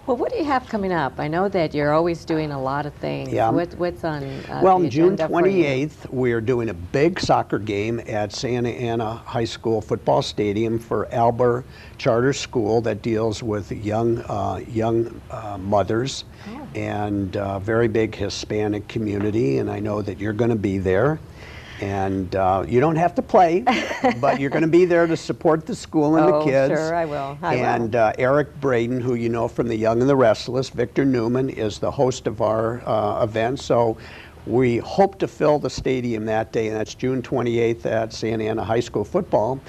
Well, what do you have coming up? I know that you're always doing a lot of things. Yeah. What's on Well, the June agenda for you? 28th, we're doing a big soccer game at Santa Ana High School football stadium for Alber Charter School that deals with young mothers and very big Hispanic community. And I know that you're going to be there. And you don't have to play, but you're going to be there to support the school and the kids. Oh, sure, I will. I And will. Eric Braden, who you know from The Young and the Restless, Victor Newman, is the host of our event. So we hope to fill the stadium that day, and that's June 28th at Santa Ana High School football.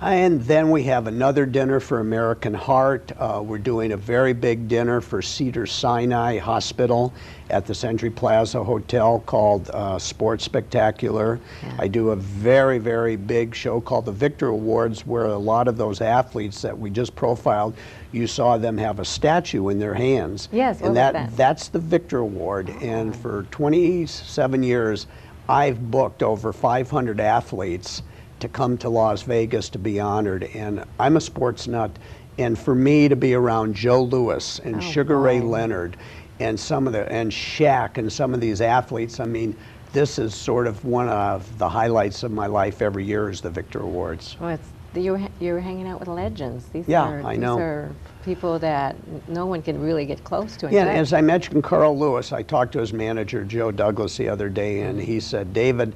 And then we have another dinner for American Heart. We're doing a very big dinner for Cedars-Sinai Hospital at the Century Plaza Hotel called Sports Spectacular. Yeah. I do a very, very big show called the Victor Awards, where a lot of those athletes that we just profiled, you saw them have a statue in their hands. Yes, what and was that? that's the Victor Award. And for 27 years, I've booked over 500 athletes to come to Las Vegas to be honored, and I'm a sports nut, and for me to be around Joe Louis and Sugar Ray Leonard and and Shaq and some of these athletes, I mean, this is sort of one of the highlights of my life every year is the Victor Awards. Well, you're hanging out with legends. These Yeah, are, I know. These are people that no one can really get close to. Yeah, and as I mentioned Carl Lewis, I talked to his manager, Joe Douglas, the other day, and he said, David,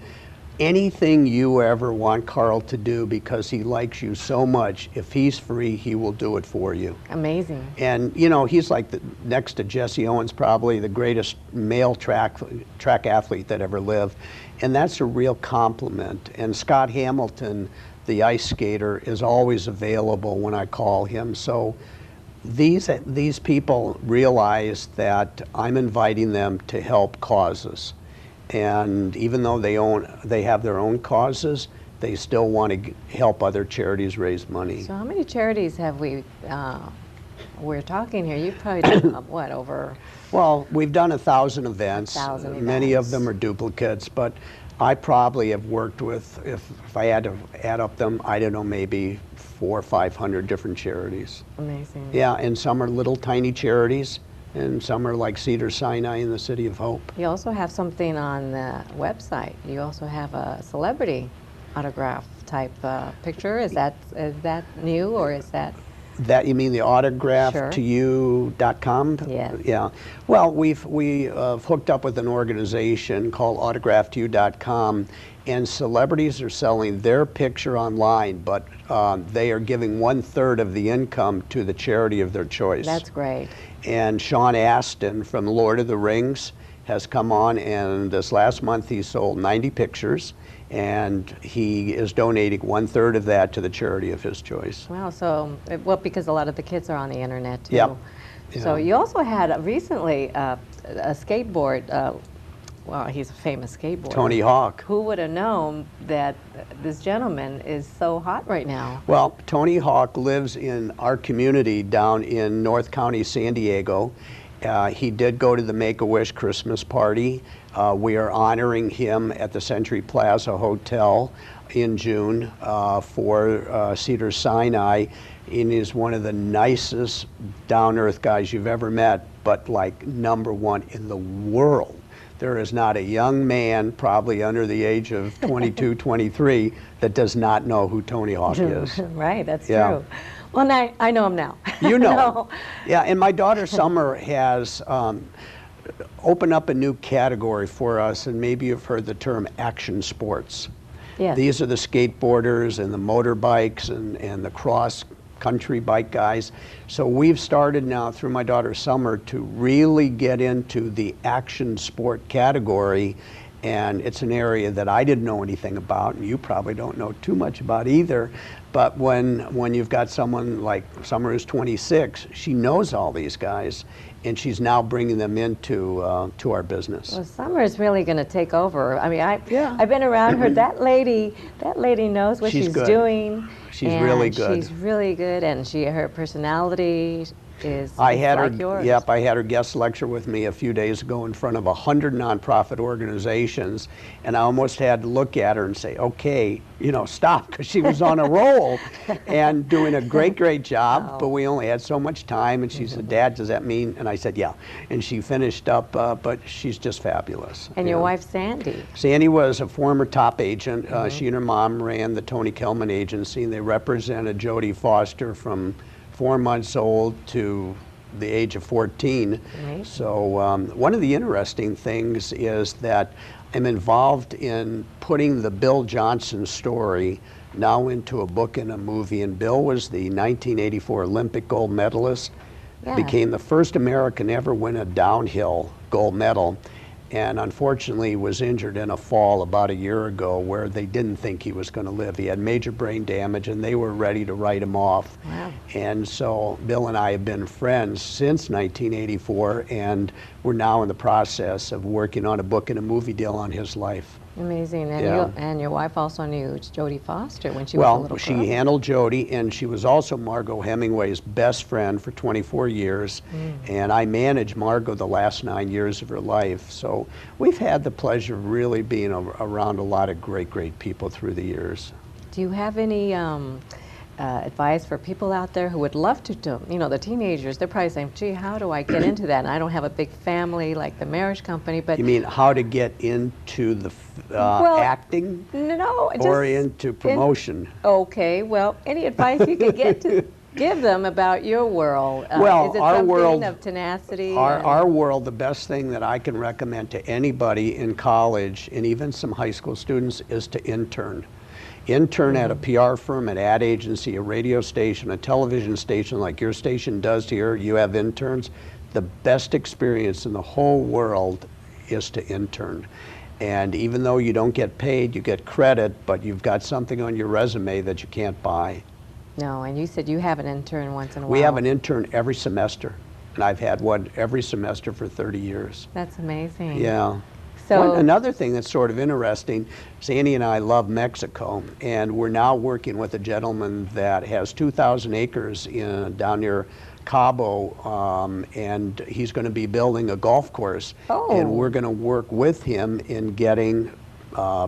anything you ever want Carl to do because he likes you so much, if he's free, he will do it for you. Amazing. And you know, he's like next to Jesse Owens, probably the greatest male track athlete that ever lived. And that's a real compliment. And Scott Hamilton, the ice skater, is always available when I call him. So these people realize that I'm inviting them to help causes. And even though they have their own causes, they still want to help other charities raise money. So how many charities have we're talking here? You've probably done, what, over? Well, we've done 1,000 events. 1,000 Many of events. them are duplicates, but I probably have worked with, if I had to add up them, I don't know, maybe 400 or 500 different charities. Amazing. Yeah, and some are little tiny charities, and some are like Cedars-Sinai in the City of Hope. You also have something on the website. You also have a celebrity autograph type picture. Is that new, or is that? That, you mean the autograph Sure. to you.com? Yes. Yeah. Well, we hooked up with an organization called autographtonyou.com, and celebrities are selling their picture online, but they are giving 1/3 of the income to the charity of their choice. That's great. And Sean Astin from Lord of the Rings has come on, and this last month he sold 90 pictures, and he is donating 1/3 of that to the charity of his choice. Wow. So, well, because a lot of the kids are on the internet too. Yep. So Yeah. you also had recently a skateboard. Well, he's a famous skateboarder. Tony Hawk. Who would have known that this gentleman is so hot right now? Well, Tony Hawk lives in our community down in North County, San Diego. He did go to the Make-A-Wish Christmas party. We are honoring him at the Century Plaza Hotel in June for Cedars-Sinai. And he's one of the nicest down-earth guys you've ever met, but like #1 in the world. There is not a young man, probably under the age of 22, 23, that does not know who Tony Hawk is. Right, that's Yeah. true. Well, now, I know him now. You know. No. Yeah, and my daughter Summer has opened up a new category for us, and maybe you've heard the term action sports. Yes. These are the skateboarders and the motorbikes and the cross-country bike guys. So we've started now through my daughter Summer to really get into the action sport category, and it's an area that I didn't know anything about, and you probably don't know too much about either. But when you've got someone like Summer who's 26, she knows all these guys, and she's now bringing them into to our business. Well, Summer is really going to take over. I mean, Yeah. I've been around her. That lady knows what She's she's good. doing. She's and really good. She's really good, and her personality I had like her, yours. yep, I had her guest lecture with me a few days ago in front of 100 nonprofit organizations, and I almost had to look at her and say, okay, you know, stop, because she was on a roll and doing a great job, but we only had so much time, and she said, Dad, does that mean? And I said, yeah, and she finished up, but she's just fabulous. And your wife, Sandy? Sandy was a former top agent. She and her mom ran the Tony Kelman agency, and they represented Jodie Foster from 4 months old to the age of 14. Amazing. So one of the interesting things is that I'm involved in putting the Bill Johnson story now into a book and a movie. And Bill was the 1984 Olympic gold medalist, became the first American ever win a downhill gold medal, and unfortunately was injured in a fall about a year ago where they didn't think he was going to live. He had major brain damage, and they were ready to write him off. Wow. And so Bill and I have been friends since 1984, and we're now in the process of working on a book and a movie deal on his life. Amazing. And, and your wife also knew Jodie Foster when she was a Well, little she girl. handled Jodie, and she was also Margot Hemingway's best friend for 24 years. And I managed Margot the last 9 years of her life. So we've had the pleasure of really being around a lot of great people through the years. Do you have any advice for people out there who would love to do, you know, the teenagers, they're probably saying, gee, how do I get into that? And I don't have a big family like the Mirisch company, but... You mean how to get into the acting? No, or into promotion? Okay, well, any advice you could get to give them about your world? Well, is it our something world of tenacity? Our world, the best thing that I can recommend to anybody in college and even some high school students is to intern. Intern at a PR firm, an ad agency, a radio station, a television station like your station does here. You have interns. The best experience in the whole world is to intern. And even though you don't get paid, you get credit, but you've got something on your resume that you can't buy. No, and you said you have an intern once in a while. We have an intern every semester, and I've had one every semester for 30 years. That's amazing. Yeah. So another thing that's sort of interesting, Sandy and I love Mexico, and we're now working with a gentleman that has 2,000 acres down near Cabo, and he's going to be building a golf course. And we're going to work with him in getting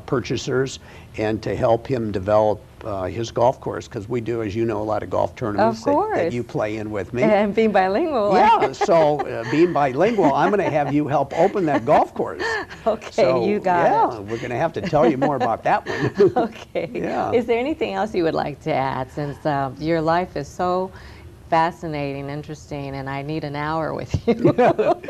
purchasers and to help him develop his golf course, because we do, as you know, a lot of golf tournaments that you play in with me. And being bilingual. Yeah, so being bilingual, I'm going to have you help open that golf course. Okay, so, you got it. Yeah, we're going to have to tell you more about that one. Okay. Yeah. Is there anything else you would like to add, since your life is so fascinating, interesting, and I need an hour with you? Well,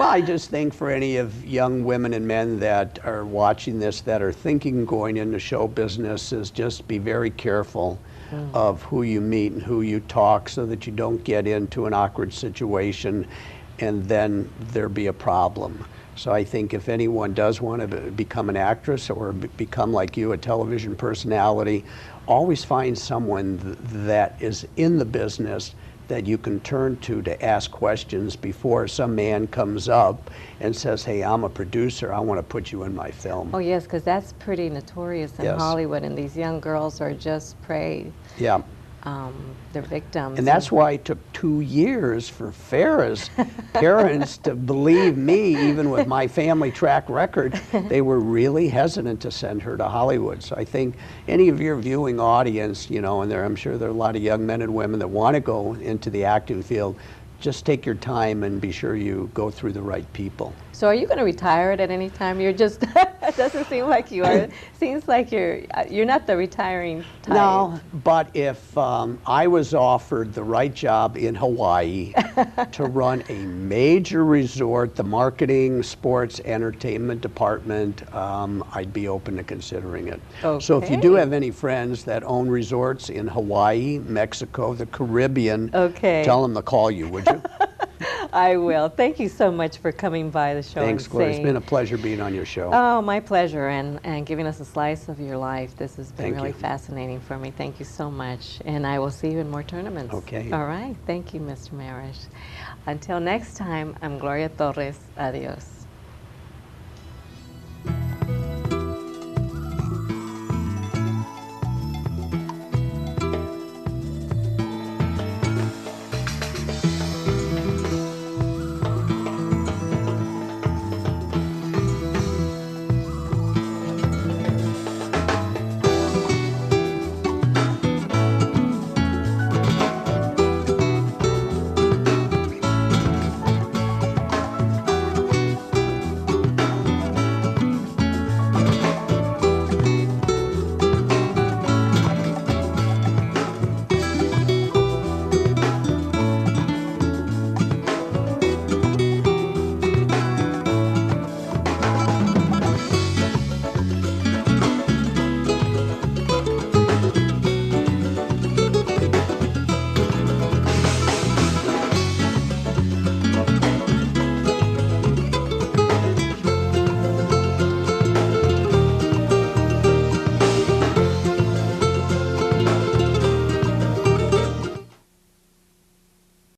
I just think for any of young women and men that are watching this that are thinking going into show business is just be very careful of who you meet and who you talk, so that you don't get into an awkward situation and then there be a problem. So I think if anyone does want to become an actress or become like you, a television personality, always find someone that is in the business that you can turn to ask questions before some man comes up and says, hey, I'm a producer, I want to put you in my film. Oh yes, because that's pretty notorious in Hollywood, and these young girls are just prey. Yeah. They're victims. And that's why it took 2 years for Farrah's parents to believe me, even with my family track record. They were really hesitant to send her to Hollywood. So I think any of your viewing audience, you know, and I'm sure there are a lot of young men and women that want to go into the acting field, just take your time and be sure you go through the right people. So are you going to retire at any time? You're just, it doesn't seem like you are. Seems like you're not the retiring type. No, but if I was offered the right job in Hawaii to run a major resort, the marketing, sports, entertainment department, I'd be open to considering it. Okay. So if you do have any friends that own resorts in Hawaii, Mexico, the Caribbean, tell them to call you, would you? I will. Thank you so much for coming by the show. Thanks, Gloria. It's been a pleasure being on your show. Oh, my pleasure, and giving us a slice of your life. This has been really fascinating for me. Thank you so much, and I will see you in more tournaments. Okay. All right. Thank you, Mr. Mirisch. Until next time, I'm Gloria Torres. Adios.